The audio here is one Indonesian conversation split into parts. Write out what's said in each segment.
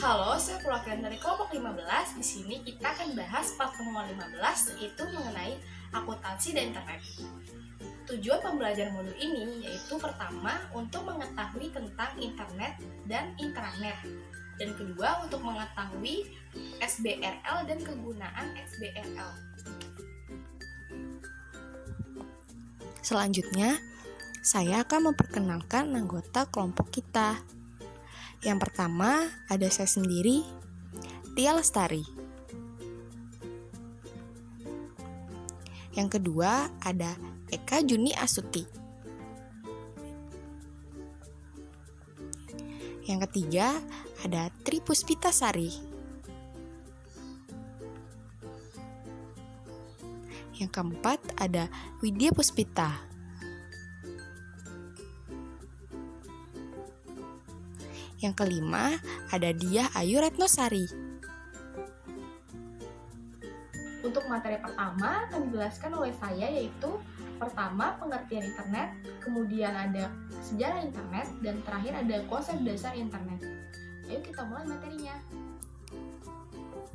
Halo, saya perwakilan dari kelompok 15. Di sini kita akan bahas pertemuan 15, yaitu mengenai akuntansi dan internet. Tujuan pembelajaran modul ini yaitu pertama untuk mengetahui tentang internet dan intranet, dan kedua untuk mengetahui SBRL dan kegunaan SBRL. Selanjutnya, saya akan memperkenalkan anggota kelompok kita. Yang pertama, ada saya sendiri, Tia Lestari. Yang kedua, ada Eka Juni Astuti. Yang ketiga, ada Tri Puspita Sari. Yang keempat, ada Widya Puspita. Yang kelima, ada Diah Ayu Retnosari. Untuk materi pertama akan dijelaskan oleh saya, yaitu pertama pengertian internet, kemudian ada sejarah internet, dan terakhir ada konsep dasar internet. Ayo kita mulai materinya.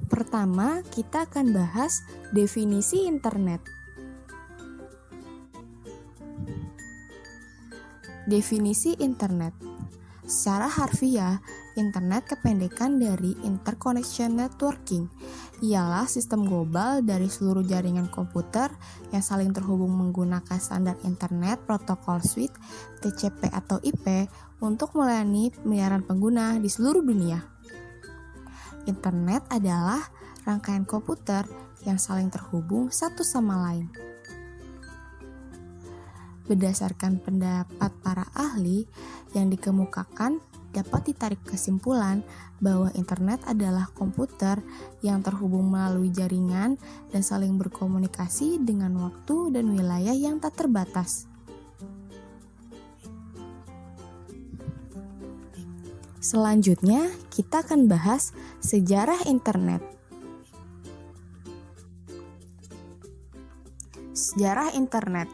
Pertama, kita akan bahas definisi internet. Definisi internet. Secara harfiah, internet kependekan dari Interconnection Networking, ialah sistem global dari seluruh jaringan komputer yang saling terhubung menggunakan standar internet protokol suite TCP atau IP untuk melayani miliaran pengguna di seluruh dunia. Internet adalah rangkaian komputer yang saling terhubung satu sama lain. Berdasarkan pendapat para ahli yang dikemukakan, dapat ditarik kesimpulan bahwa internet adalah komputer yang terhubung melalui jaringan dan saling berkomunikasi dengan waktu dan wilayah yang tak terbatas. Selanjutnya, kita akan bahas sejarah internet. Sejarah internet.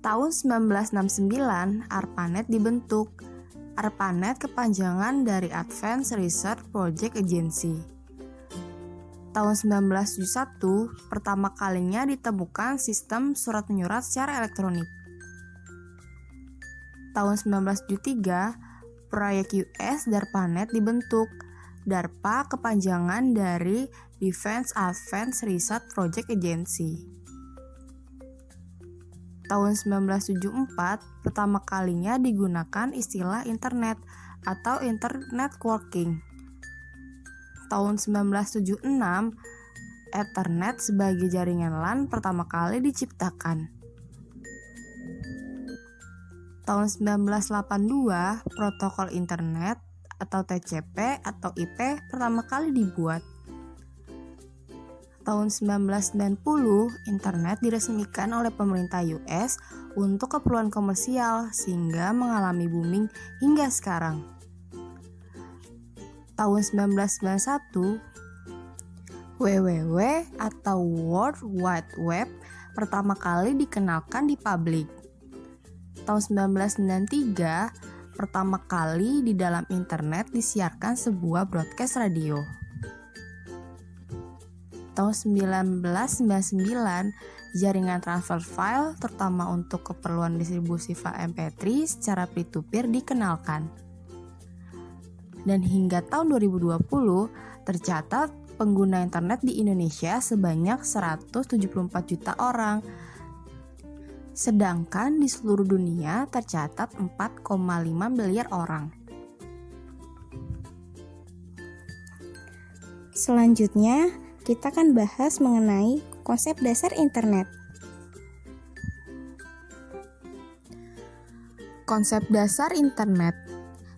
Tahun 1969, ARPANET dibentuk. ARPANET kepanjangan dari Advanced Research Project Agency. Tahun 1971, pertama kalinya ditemukan sistem surat menyurat secara elektronik. Tahun 1973, proyek US DARPANET dibentuk. DARPA kepanjangan dari Defense Advanced Research Project Agency. Tahun 1974, pertama kalinya digunakan istilah internet atau internet working. Tahun 1976, Ethernet sebagai jaringan LAN pertama kali diciptakan. Tahun 1982, protokol internet atau TCP atau IP pertama kali dibuat. Tahun 1990, internet diresmikan oleh pemerintah US untuk keperluan komersial sehingga mengalami booming hingga sekarang. Tahun 1991, WWW atau World Wide Web pertama kali dikenalkan di publik. Tahun 1993, pertama kali di dalam internet disiarkan sebuah broadcast radio. Tahun 1999, jaringan transfer file terutama untuk keperluan distribusi file MP3 secara peer-to-peer dikenalkan. Dan hingga tahun 2020, tercatat pengguna internet di Indonesia sebanyak 174 juta orang. Sedangkan di seluruh dunia tercatat 4,5 miliar orang. Selanjutnya, kita akan bahas mengenai konsep dasar internet. Konsep dasar internet.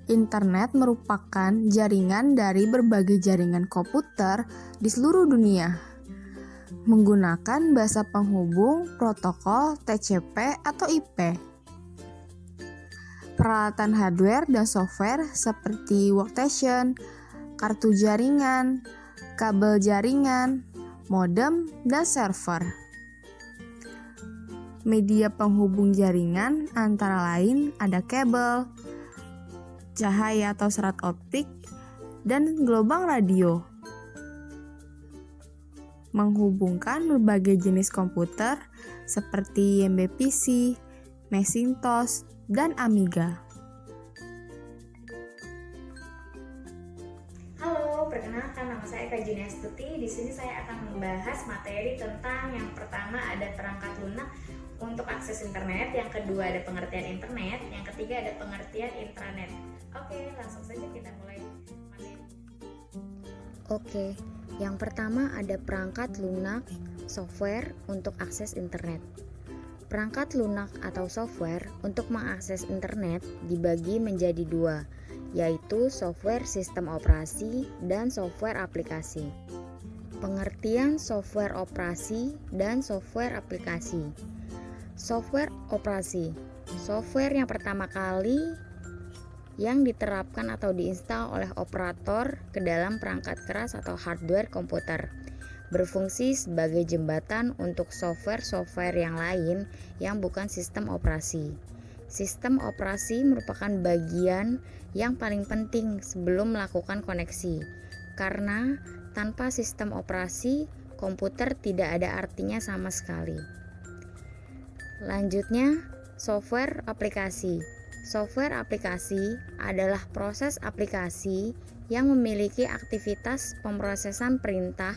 Internet merupakan jaringan dari berbagai jaringan komputer di seluruh dunia, menggunakan bahasa penghubung protokol TCP atau IP. Peralatan hardware dan software seperti workstation, kartu jaringan, kabel jaringan, modem, dan server. Media penghubung jaringan antara lain ada kabel, cahaya atau serat optik, dan gelombang radio. Menghubungkan berbagai jenis komputer seperti YMBPC, Macintosh, dan Amiga. Halo, perkenalkan nama saya Kak Junia Astuti. Di sini saya akan membahas materi tentang yang pertama ada perangkat lunak untuk akses internet, yang kedua ada pengertian internet, yang ketiga ada pengertian intranet. Oke, langsung saja kita mulai materi. Oke, yang pertama ada perangkat lunak software untuk akses internet. Perangkat lunak atau software untuk mengakses internet dibagi menjadi dua, yaitu software sistem operasi dan software aplikasi. Pengertian software operasi dan software aplikasi. Software operasi, software yang pertama kali yang diterapkan atau diinstal oleh operator ke dalam perangkat keras atau hardware komputer, berfungsi sebagai jembatan untuk software-software yang lain yang bukan sistem operasi. Sistem operasi merupakan bagian yang paling penting sebelum melakukan koneksi, karena tanpa sistem operasi, komputer tidak ada artinya sama sekali. Lanjutnya, software aplikasi. Software aplikasi adalah proses aplikasi yang memiliki aktivitas pemrosesan perintah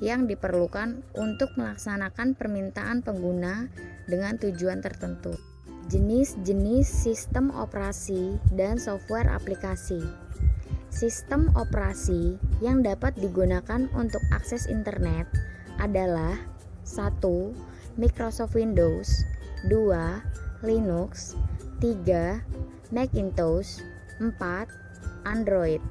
yang diperlukan untuk melaksanakan permintaan pengguna dengan tujuan tertentu. Jenis-jenis sistem operasi dan software aplikasi. Sistem operasi yang dapat digunakan untuk akses internet adalah 1. Microsoft Windows, 2. Linux, 3. Macintosh, 4. Android.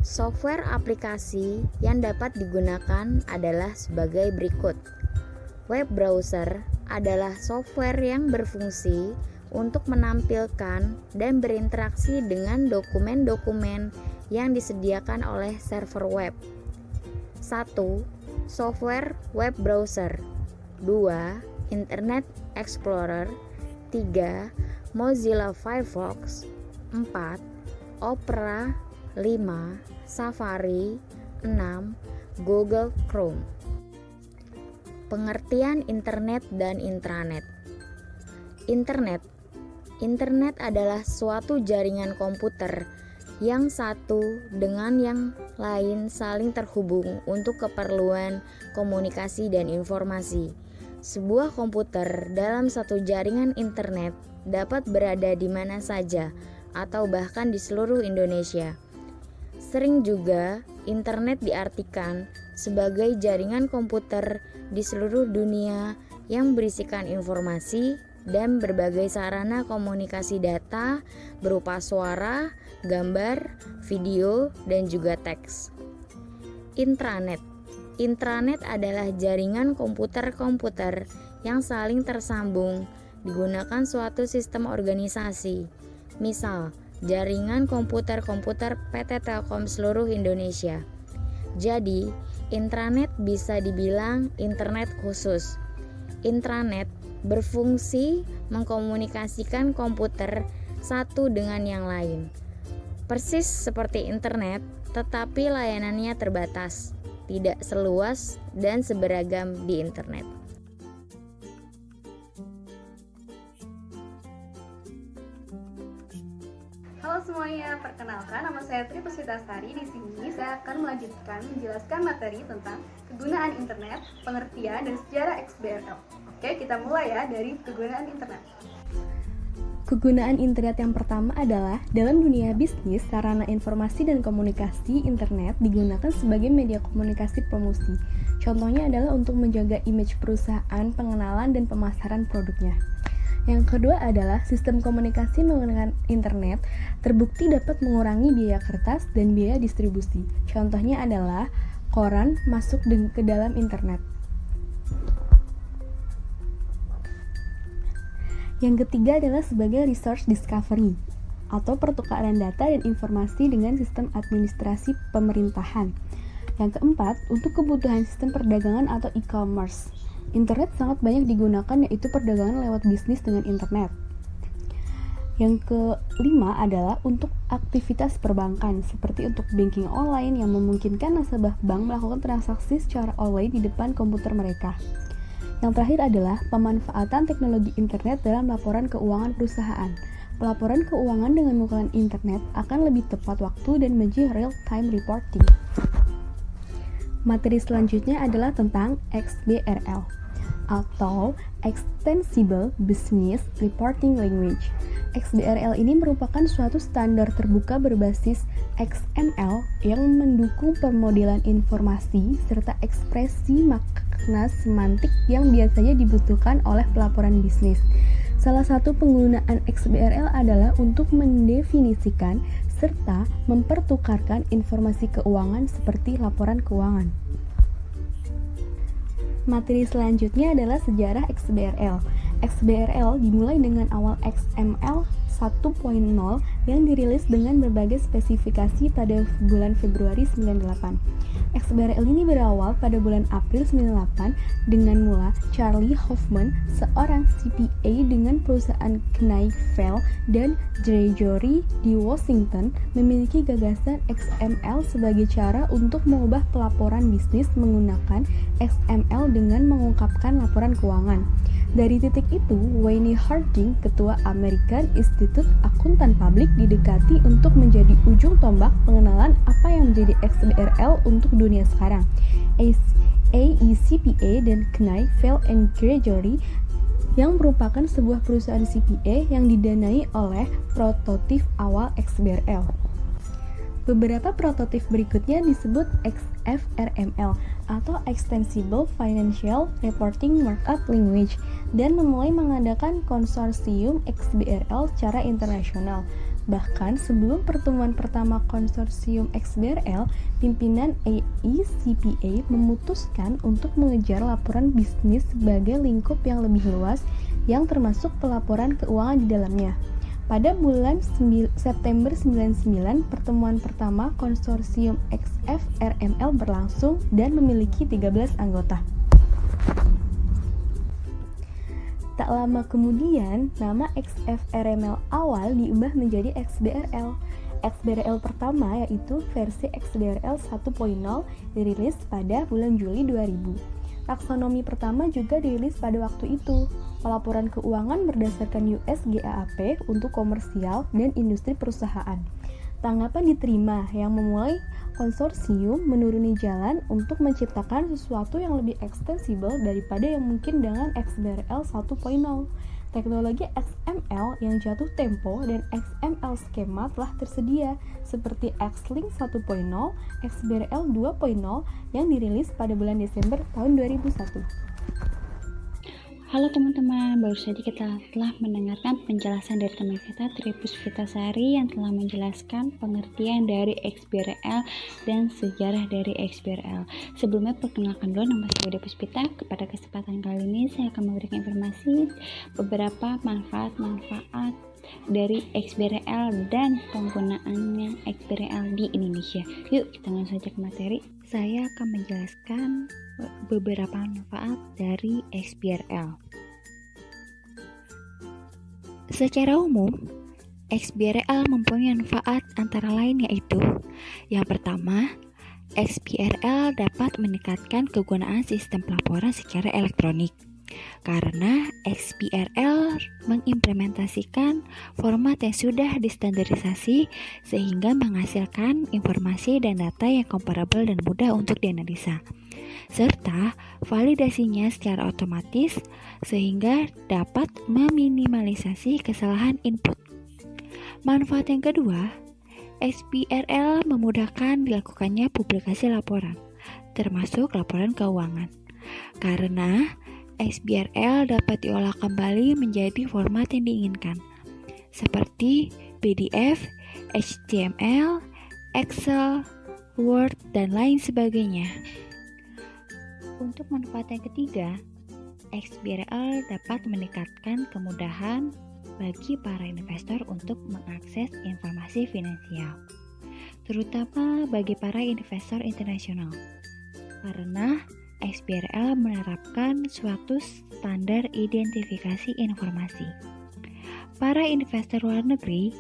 Software aplikasi yang dapat digunakan adalah sebagai berikut. Web browser adalah software yang berfungsi untuk menampilkan dan berinteraksi dengan dokumen-dokumen yang disediakan oleh server web. 1. Software web browser, 2. Internet Explorer, 3. Mozilla Firefox, 4. Opera, 5. Safari, 6. Google Chrome. Pengertian internet dan intranet. Internet adalah suatu jaringan komputer yang satu dengan yang lain saling terhubung untuk keperluan komunikasi dan informasi. Sebuah komputer dalam satu jaringan internet dapat berada di mana saja atau bahkan di seluruh Indonesia. Sering juga internet diartikan sebagai jaringan komputer di seluruh dunia yang berisikan informasi dan berbagai sarana komunikasi data berupa suara, gambar, video, dan juga teks. Intranet adalah jaringan komputer-komputer yang saling tersambung digunakan suatu sistem organisasi. Misal, jaringan komputer-komputer PT Telkom seluruh Indonesia. Jadi, intranet bisa dibilang internet khusus. Intranet berfungsi mengkomunikasikan komputer satu dengan yang lain. Persis seperti internet, tetapi layanannya terbatas, tidak seluas dan seberagam di internet. Halo semuanya, perkenalkan nama saya Tri Puspitasari. Di sini saya akan melanjutkan menjelaskan materi tentang kegunaan internet, pengertian dan sejarah XBML. Oke, kita mulai ya dari kegunaan internet. Kegunaan internet yang pertama adalah dalam dunia bisnis, sarana informasi dan komunikasi internet digunakan sebagai media komunikasi promosi. Contohnya adalah untuk menjaga image perusahaan, pengenalan dan pemasaran produknya. Yang kedua adalah sistem komunikasi menggunakan internet terbukti dapat mengurangi biaya kertas dan biaya distribusi. Contohnya adalah koran masuk ke dalam internet. Yang ketiga adalah sebagai resource discovery atau pertukaran data dan informasi dengan sistem administrasi pemerintahan. Yang keempat, untuk kebutuhan sistem perdagangan atau e-commerce. Internet sangat banyak digunakan, yaitu perdagangan lewat bisnis dengan internet. Yang kelima adalah untuk aktivitas perbankan, seperti untuk banking online yang memungkinkan nasabah bank melakukan transaksi secara online di depan komputer mereka. Yang terakhir adalah pemanfaatan teknologi internet dalam laporan keuangan perusahaan. Pelaporan keuangan dengan menggunakan internet akan lebih tepat waktu dan menjadi real-time reporting. Materi selanjutnya adalah tentang XBRL atau Extensible Business Reporting Language. XBRL ini merupakan suatu standar terbuka berbasis XML yang mendukung pemodelan informasi serta ekspresi makna semantik yang biasanya dibutuhkan oleh pelaporan bisnis. Salah satu penggunaan XBRL adalah untuk mendefinisikan serta mempertukarkan informasi keuangan seperti laporan keuangan. Materi selanjutnya adalah sejarah XBRL. XBRL dimulai dengan awal XML 1.0 yang dirilis dengan berbagai spesifikasi pada bulan Februari 98. XBRL ini berawal pada bulan April 98 dengan mula Charlie Hoffman, seorang CPA dengan perusahaan Knight-Fell dan Treasury di Washington, memiliki gagasan XML sebagai cara untuk mengubah pelaporan bisnis menggunakan XML dengan mengungkapkan laporan keuangan. Dari titik itu, Wayne Harding, ketua American Institute Akuntan Publik, didekati untuk menjadi ujung tombak pengenalan apa yang menjadi XBRL untuk dunia sekarang. AECPA dan Knight-Fell and Treasury yang merupakan sebuah perusahaan CPA yang didanai oleh prototip awal XBRL. Beberapa prototip berikutnya disebut XFRML atau Extensible Financial Reporting Markup Language dan memulai mengadakan konsorsium XBRL secara internasional. Bahkan sebelum pertemuan pertama konsorsium XBRL, pimpinan AECPA memutuskan untuk mengejar laporan bisnis sebagai lingkup yang lebih luas yang termasuk pelaporan keuangan di dalamnya. Pada bulan September 99, pertemuan pertama konsorsium XFRML berlangsung dan memiliki 13 anggota. Tak lama kemudian, nama XFRML awal diubah menjadi XBRL. XBRL pertama yaitu versi XBRL 1.0 dirilis pada bulan Juli 2000. Taksonomi pertama juga dirilis pada waktu itu. Pelaporan keuangan berdasarkan US GAAP untuk komersial dan industri perusahaan. Tanggapan diterima yang memulai konsorsium menuruni jalan untuk menciptakan sesuatu yang lebih ekstensibel daripada yang mungkin dengan XBRL 1.0. Teknologi XML yang jatuh tempo dan XML skema telah tersedia seperti Xlink 1.0, XBRL 2.0 yang dirilis pada bulan Desember tahun 2001. Halo teman-teman, baru saja kita telah mendengarkan penjelasan dari teman kita Tri Puspitasari yang telah menjelaskan pengertian dari XBRL dan sejarah dari XBRL. Sebelumnya perkenalkan dulu, nama saya Tri Puspita. Pada kesempatan kali ini saya akan memberikan informasi beberapa manfaat-manfaat dari XBRL dan penggunaannya XBRL di Indonesia. Yuk kita langsung saja ke materi. Saya akan menjelaskan beberapa manfaat dari XBRL. Secara umum, XBRL mempunyai manfaat antara lain yaitu: yang pertama, XBRL dapat meningkatkan kegunaan sistem pelaporan secara elektronik. Karena XBRL mengimplementasikan format yang sudah distandarisasi sehingga menghasilkan informasi dan data yang komparabel dan mudah untuk dianalisa, serta validasinya secara otomatis sehingga dapat meminimalisasi kesalahan input. Manfaat yang kedua, XBRL memudahkan dilakukannya publikasi laporan, termasuk laporan keuangan, karena XBRL dapat diolah kembali menjadi format yang diinginkan, seperti PDF, HTML, Excel, Word, dan lain sebagainya. Untuk manfaat yang ketiga, XBRL dapat meningkatkan kemudahan bagi para investor untuk mengakses informasi finansial, terutama bagi para investor internasional, karena XBRL menerapkan suatu standar identifikasi informasi. Para investor luar negeri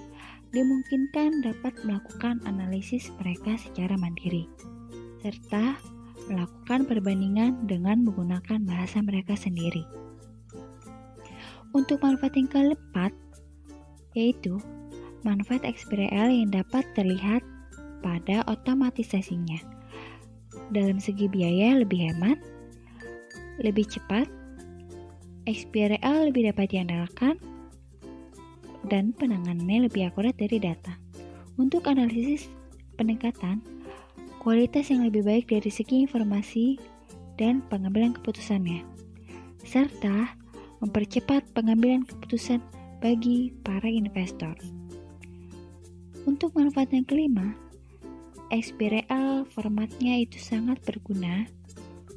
dimungkinkan dapat melakukan analisis mereka secara mandiri, serta melakukan perbandingan dengan menggunakan bahasa mereka sendiri. Untuk manfaat yang keempat, yaitu manfaat XBRL yang dapat terlihat pada otomatisasinya. Dalam segi biaya lebih hemat, lebih cepat, XBRL lebih dapat diandalkan, dan penanganannya lebih akurat dari data. Untuk analisis peningkatan, kualitas yang lebih baik dari segi informasi dan pengambilan keputusannya, serta mempercepat pengambilan keputusan bagi para investor. Untuk manfaat yang kelima, XBRL formatnya itu sangat berguna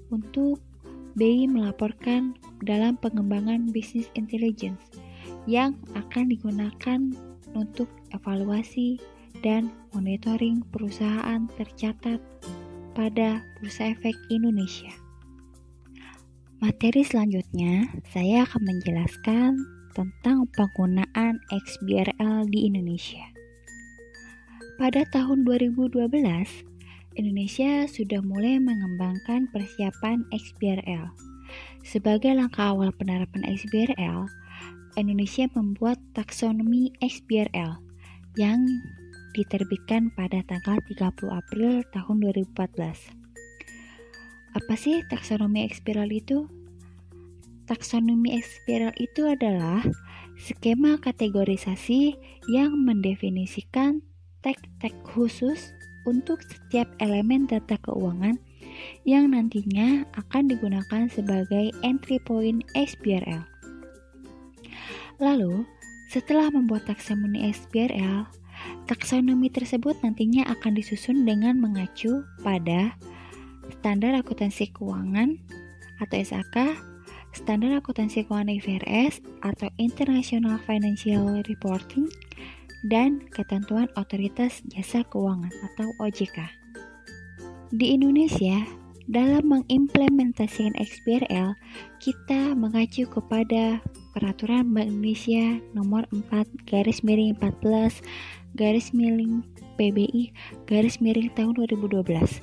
untuk BI melaporkan dalam pengembangan bisnis intelligence yang akan digunakan untuk evaluasi dan monitoring perusahaan tercatat pada Bursa Efek Indonesia. Materi selanjutnya, saya akan menjelaskan tentang penggunaan XBRL di Indonesia. Pada tahun 2012, Indonesia sudah mulai mengembangkan persiapan XBRL. Sebagai langkah awal penerapan XBRL, Indonesia membuat taksonomi XBRL yang diterbitkan pada tanggal 30 April tahun 2014. Apa sih taksonomi XBRL itu? Taksonomi XBRL itu adalah skema kategorisasi yang mendefinisikan tag-tag khusus untuk setiap elemen data keuangan yang nantinya akan digunakan sebagai entry point XBRL. Lalu, setelah membuat taksonomi XBRL, taksonomi tersebut nantinya akan disusun dengan mengacu pada Standar Akuntansi Keuangan atau SAK, Standar Akuntansi Keuangan IFRS atau International Financial Reporting, dan ketentuan Otoritas Jasa Keuangan atau OJK. Di Indonesia, dalam mengimplementasikan XBRL, kita mengacu kepada Peraturan Bank Indonesia Nomor 4/14/PBI tahun 2012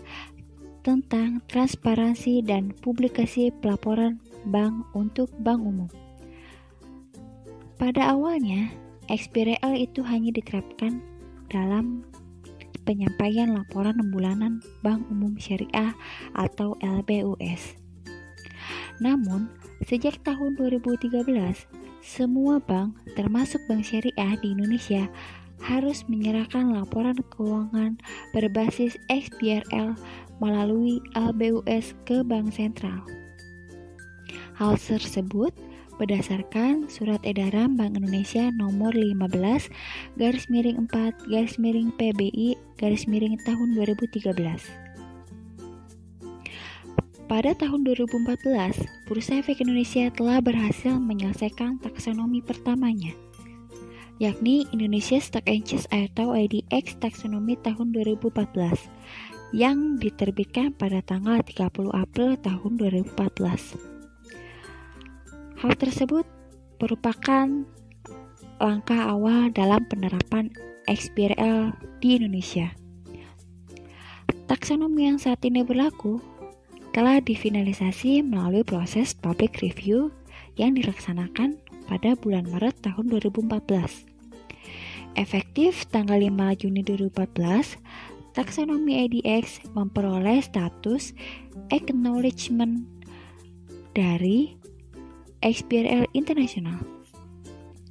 tentang transparansi dan publikasi pelaporan bank untuk bank umum. Pada awalnya, XBRL itu hanya diterapkan dalam penyampaian laporan bulanan Bank Umum Syariah atau LBUS. Namun, sejak tahun 2013, semua bank, termasuk bank syariah di Indonesia, harus menyerahkan laporan keuangan berbasis XBRL melalui LBUS ke Bank Sentral. Hal tersebut berdasarkan Surat Edaran Bank Indonesia Nomor 15/4/PBI tahun 2013. Pada tahun 2014, Bursa Efek Indonesia telah berhasil menyelesaikan taksonomi pertamanya, yakni Indonesia Stock Exchange atau IDX taksonomi tahun 2014 yang diterbitkan pada tanggal 30 April tahun 2014. Hal tersebut merupakan langkah awal dalam penerapan XBRL di Indonesia. Taksonomi yang saat ini berlaku telah difinalisasi melalui proses public review yang dilaksanakan pada bulan Maret tahun 2014. Efektif tanggal 5 Juni 2014, taksonomi IDX memperoleh status acknowledgement dari XBRL International,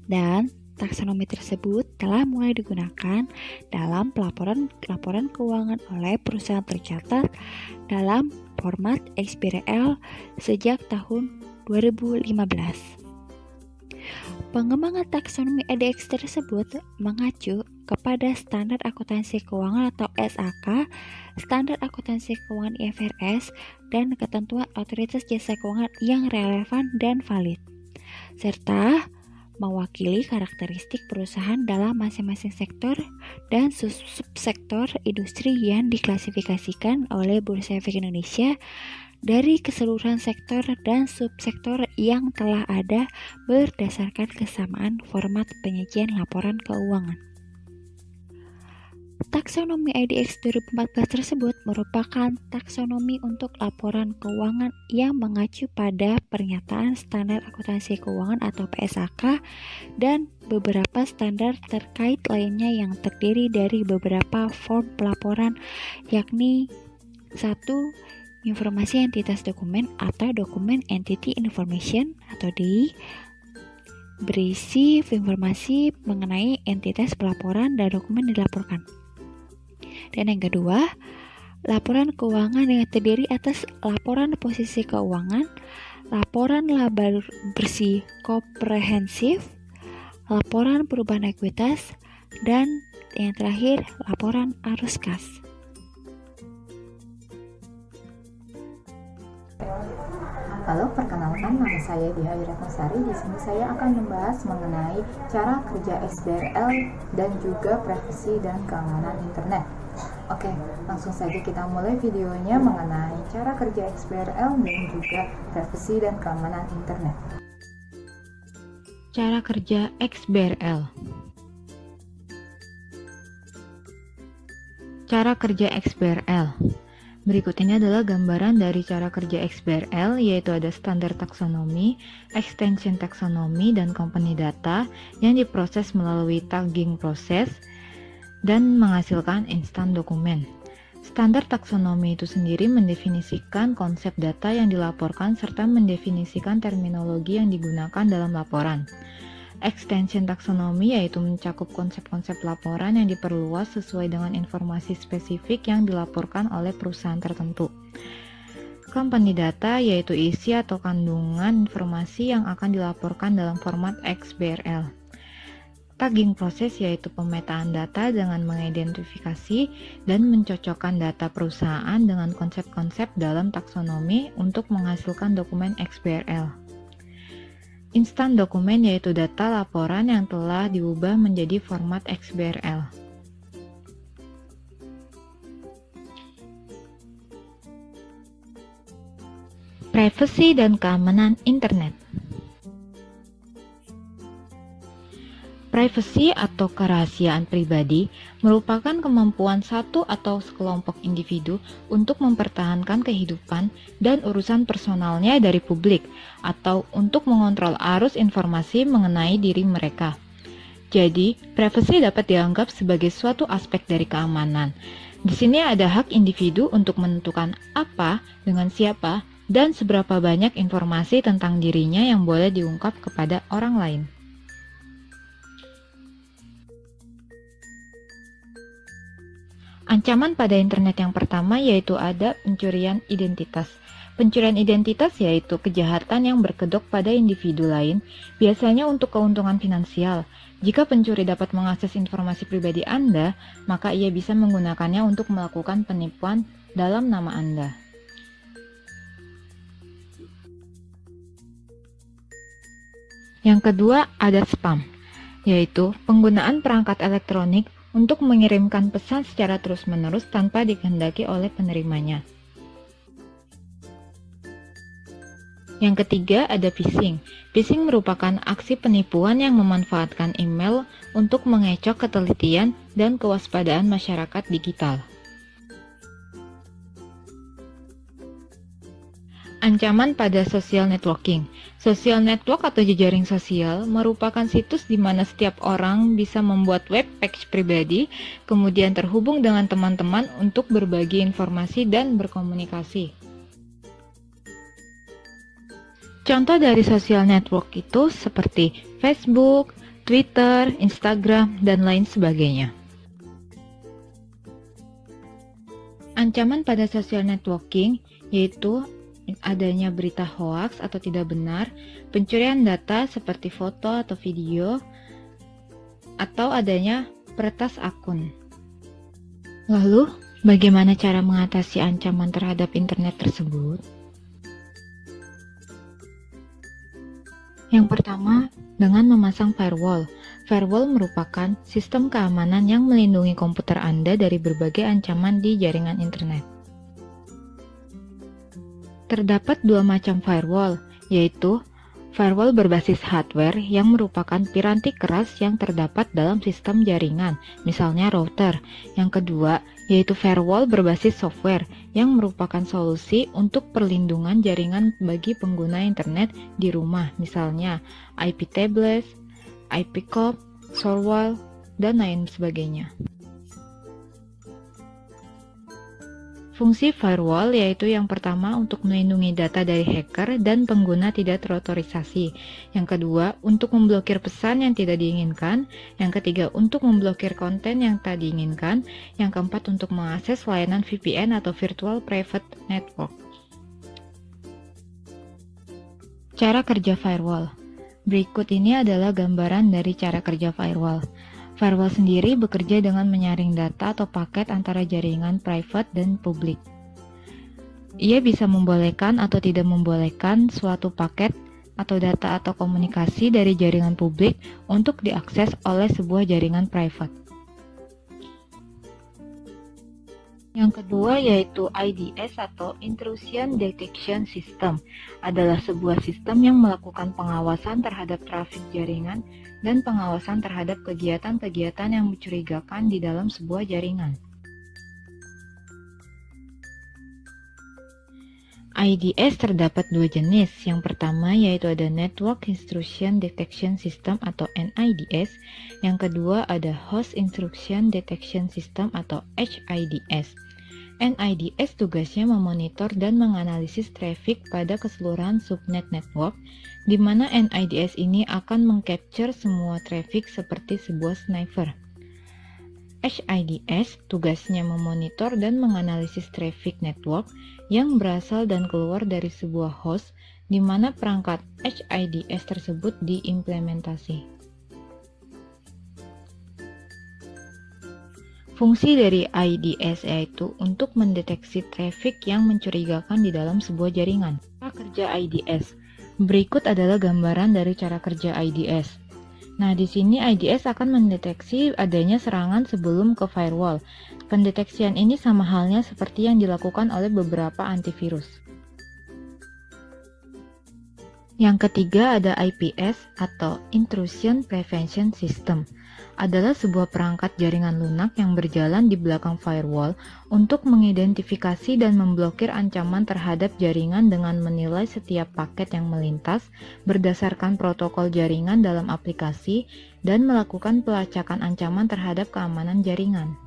dan taksonomi tersebut telah mulai digunakan dalam laporan keuangan oleh perusahaan tercatat dalam format XBRL sejak tahun 2015. Pengembangan taksonomi IDX tersebut mengacu kepada Standar Akuntansi Keuangan atau SAK, Standar Akuntansi Keuangan IFRS, dan ketentuan Otoritas Jasa Keuangan yang relevan dan valid, serta mewakili karakteristik perusahaan dalam masing-masing sektor dan subsektor industri yang diklasifikasikan oleh Bursa Efek Indonesia dari keseluruhan sektor dan subsektor yang telah ada berdasarkan kesamaan format penyajian laporan keuangan. Taksonomi IDX 2014 tersebut merupakan taksonomi untuk laporan keuangan yang mengacu pada Pernyataan Standar Akuntansi Keuangan atau PSAK dan beberapa standar terkait lainnya yang terdiri dari beberapa form pelaporan, yakni 1. Informasi entitas dokumen atau Document Entity Information atau DI, berisi informasi mengenai entitas pelaporan dan dokumen yang dilaporkan. Dan yang kedua, laporan keuangan yang terdiri atas laporan posisi keuangan, laporan laba bersih komprehensif, laporan perubahan ekuitas, dan yang terakhir, laporan arus kas. Halo, perkenalkan nama saya Diha Wiratnasari. Di sini saya akan membahas mengenai cara kerja XBRL dan juga privasi dan keamanan internet. Oke, langsung saja kita mulai videonya mengenai cara kerja XBRL dan juga privasi dan keamanan internet. Cara kerja XBRL. Cara kerja XBRL. Berikut ini adalah gambaran dari cara kerja XBRL, yaitu ada standar taksonomi, extension taksonomi, dan company data yang diproses melalui tagging proses dan menghasilkan instan dokumen. Standar taksonomi itu sendiri mendefinisikan konsep data yang dilaporkan serta mendefinisikan terminologi yang digunakan dalam laporan. Extension taksonomi yaitu mencakup konsep-konsep laporan yang diperluas sesuai dengan informasi spesifik yang dilaporkan oleh perusahaan tertentu. Company data yaitu isi atau kandungan informasi yang akan dilaporkan dalam format XBRL. Tagging proses yaitu pemetaan data dengan mengidentifikasi dan mencocokkan data perusahaan dengan konsep-konsep dalam taksonomi untuk menghasilkan dokumen XBRL. Instan dokumen yaitu data laporan yang telah diubah menjadi format XBRL. Privasi dan keamanan internet. Privasi atau kerahasiaan pribadi merupakan kemampuan satu atau sekelompok individu untuk mempertahankan kehidupan dan urusan personalnya dari publik atau untuk mengontrol arus informasi mengenai diri mereka. Jadi, privasi dapat dianggap sebagai suatu aspek dari keamanan. Di sini ada hak individu untuk menentukan apa, dengan siapa, dan seberapa banyak informasi tentang dirinya yang boleh diungkap kepada orang lain. Ancaman pada internet yang pertama yaitu ada pencurian identitas. Pencurian identitas yaitu kejahatan yang berkedok pada individu lain, biasanya untuk keuntungan finansial. Jika pencuri dapat mengakses informasi pribadi Anda, maka ia bisa menggunakannya untuk melakukan penipuan dalam nama Anda. Yang kedua ada spam, yaitu penggunaan perangkat elektronik untuk mengirimkan pesan secara terus-menerus tanpa dikehendaki oleh penerimanya. Yang ketiga ada phishing. Phishing merupakan aksi penipuan yang memanfaatkan email untuk mengecoh ketelitian dan kewaspadaan masyarakat digital. Ancaman pada social networking. Social network atau jejaring sosial merupakan situs di mana setiap orang bisa membuat web page pribadi, kemudian terhubung dengan teman-teman untuk berbagi informasi dan berkomunikasi. Contoh dari social network itu seperti Facebook, Twitter, Instagram, dan lain sebagainya. Ancaman pada social networking yaitu adanya berita hoaks atau tidak benar, pencurian data seperti foto atau video, atau adanya peretas akun. Lalu, bagaimana cara mengatasi ancaman terhadap internet tersebut? Yang pertama, dengan memasang firewall. Firewall merupakan sistem keamanan yang melindungi komputer Anda dari berbagai ancaman di jaringan internet. Terdapat dua macam firewall, yaitu firewall berbasis hardware yang merupakan piranti keras yang terdapat dalam sistem jaringan, misalnya router. Yang kedua, yaitu firewall berbasis software yang merupakan solusi untuk perlindungan jaringan bagi pengguna internet di rumah, misalnya IP tablets, IP core, firewall, dan lain sebagainya. Fungsi firewall yaitu yang pertama untuk melindungi data dari hacker dan pengguna tidak terotorisasi. Yang kedua, untuk memblokir pesan yang tidak diinginkan. Yang ketiga, untuk memblokir konten yang tak diinginkan. Yang keempat, untuk mengakses layanan VPN atau Virtual Private Network. Cara kerja firewall. Berikut ini adalah gambaran dari cara kerja firewall. Firewall sendiri bekerja dengan menyaring data atau paket antara jaringan private dan publik. Ia bisa membolehkan atau tidak membolehkan suatu paket atau data atau komunikasi dari jaringan publik untuk diakses oleh sebuah jaringan private. Yang kedua yaitu IDS atau Intrusion Detection System, adalah sebuah sistem yang melakukan pengawasan terhadap trafik jaringan dan pengawasan terhadap kegiatan-kegiatan yang mencurigakan di dalam sebuah jaringan. IDS terdapat dua jenis. Yang pertama yaitu ada Network Intrusion Detection System atau NIDS. Yang kedua ada Host Intrusion Detection System atau HIDS. NIDS tugasnya memonitor dan menganalisis traffic pada keseluruhan subnet network, di mana NIDS ini akan mengcapture semua traffic seperti sebuah sniper. HIDS tugasnya memonitor dan menganalisis traffic network yang berasal dan keluar dari sebuah host, di mana perangkat HIDS tersebut diimplementasi. Fungsi dari IDS yaitu untuk mendeteksi traffic yang mencurigakan di dalam sebuah jaringan. Cara kerja IDS. Berikut adalah gambaran dari cara kerja IDS. Nah, di sini IDS akan mendeteksi adanya serangan sebelum ke firewall. Pendeteksian ini sama halnya seperti yang dilakukan oleh beberapa antivirus. Yang ketiga ada IPS atau Intrusion Prevention System. Adalah sebuah perangkat jaringan lunak yang berjalan di belakang firewall untuk mengidentifikasi dan memblokir ancaman terhadap jaringan dengan menilai setiap paket yang melintas berdasarkan protokol jaringan dalam aplikasi dan melakukan pelacakan ancaman terhadap keamanan jaringan.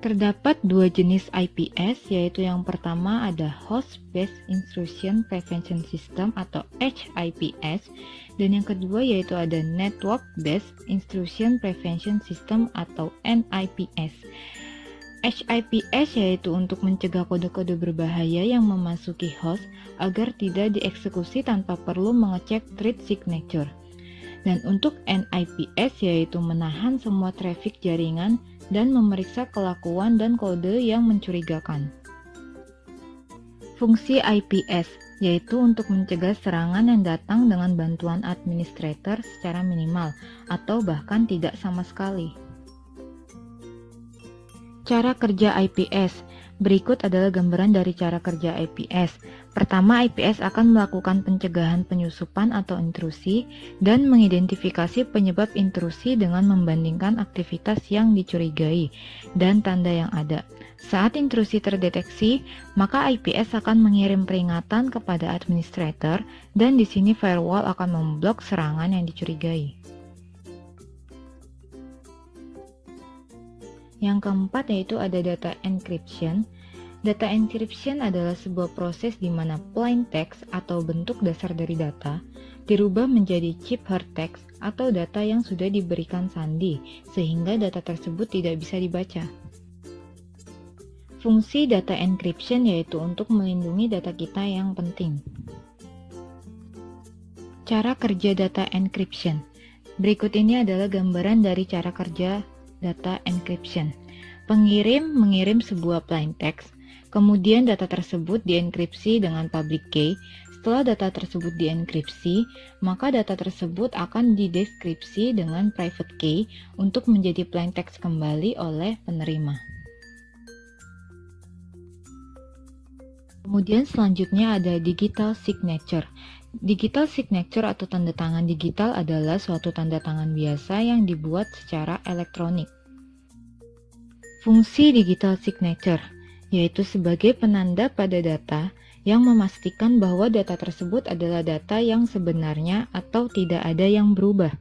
Terdapat dua jenis IPS, yaitu yang pertama ada Host Based Intrusion Prevention System atau HIPS, dan yang kedua yaitu ada Network Based Intrusion Prevention System atau NIPS. HIPS yaitu untuk mencegah kode-kode berbahaya yang memasuki host agar tidak dieksekusi tanpa perlu mengecek thread signature. Dan untuk NIPS yaitu menahan semua traffic jaringan dan memeriksa kelakuan dan kode yang mencurigakan. Fungsi IPS yaitu untuk mencegah serangan yang datang dengan bantuan administrator secara minimal atau bahkan tidak sama sekali. Cara kerja IPS. Berikut adalah gambaran dari cara kerja IPS. Pertama, IPS akan melakukan pencegahan penyusupan atau intrusi dan mengidentifikasi penyebab intrusi dengan membandingkan aktivitas yang dicurigai dan tanda yang ada. Saat intrusi terdeteksi, maka IPS akan mengirim peringatan kepada administrator dan di sini firewall akan memblok serangan yang dicurigai. Yang keempat yaitu ada data encryption. Data encryption adalah sebuah proses di mana plain text atau bentuk dasar dari data dirubah menjadi ciphertext atau data yang sudah diberikan sandi sehingga data tersebut tidak bisa dibaca. Fungsi data encryption yaitu untuk melindungi data kita yang penting. Cara kerja data encryption. Berikut ini adalah gambaran dari cara kerja data encryption. Pengirim mengirim sebuah plain text, kemudian data tersebut dienkripsi dengan public key. Setelah data tersebut dienkripsi, maka data tersebut akan dideskripsi dengan private key untuk menjadi plain text kembali oleh penerima. Kemudian selanjutnya ada digital signature. Digital signature atau tanda tangan digital adalah suatu tanda tangan biasa yang dibuat secara elektronik. Fungsi digital signature yaitu sebagai penanda pada data yang memastikan bahwa data tersebut adalah data yang sebenarnya atau tidak ada yang berubah.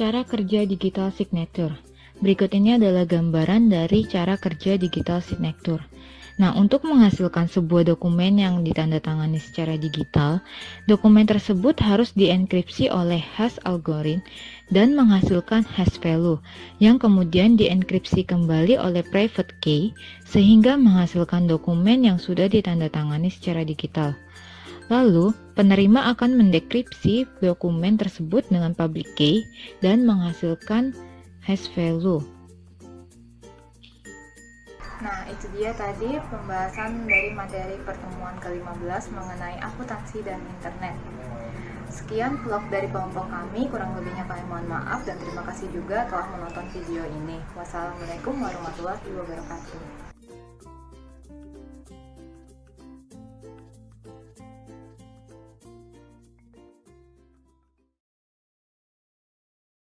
Cara kerja digital signature. Berikut ini adalah gambaran dari cara kerja digital signature. Nah, untuk menghasilkan sebuah dokumen yang ditandatangani secara digital, dokumen tersebut harus dienkripsi oleh hash algorithm dan menghasilkan hash value, yang kemudian dienkripsi kembali oleh private key, sehingga menghasilkan dokumen yang sudah ditandatangani secara digital. Lalu, penerima akan mendekripsi dokumen tersebut dengan public key dan menghasilkan hash value. Nah, itu dia tadi pembahasan dari materi pertemuan ke-15 mengenai akuntansi dan internet. Sekian vlog dari kelompok kami, kurang lebihnya kami mohon maaf dan terima kasih juga telah menonton video ini. Wassalamualaikum warahmatullahi wabarakatuh.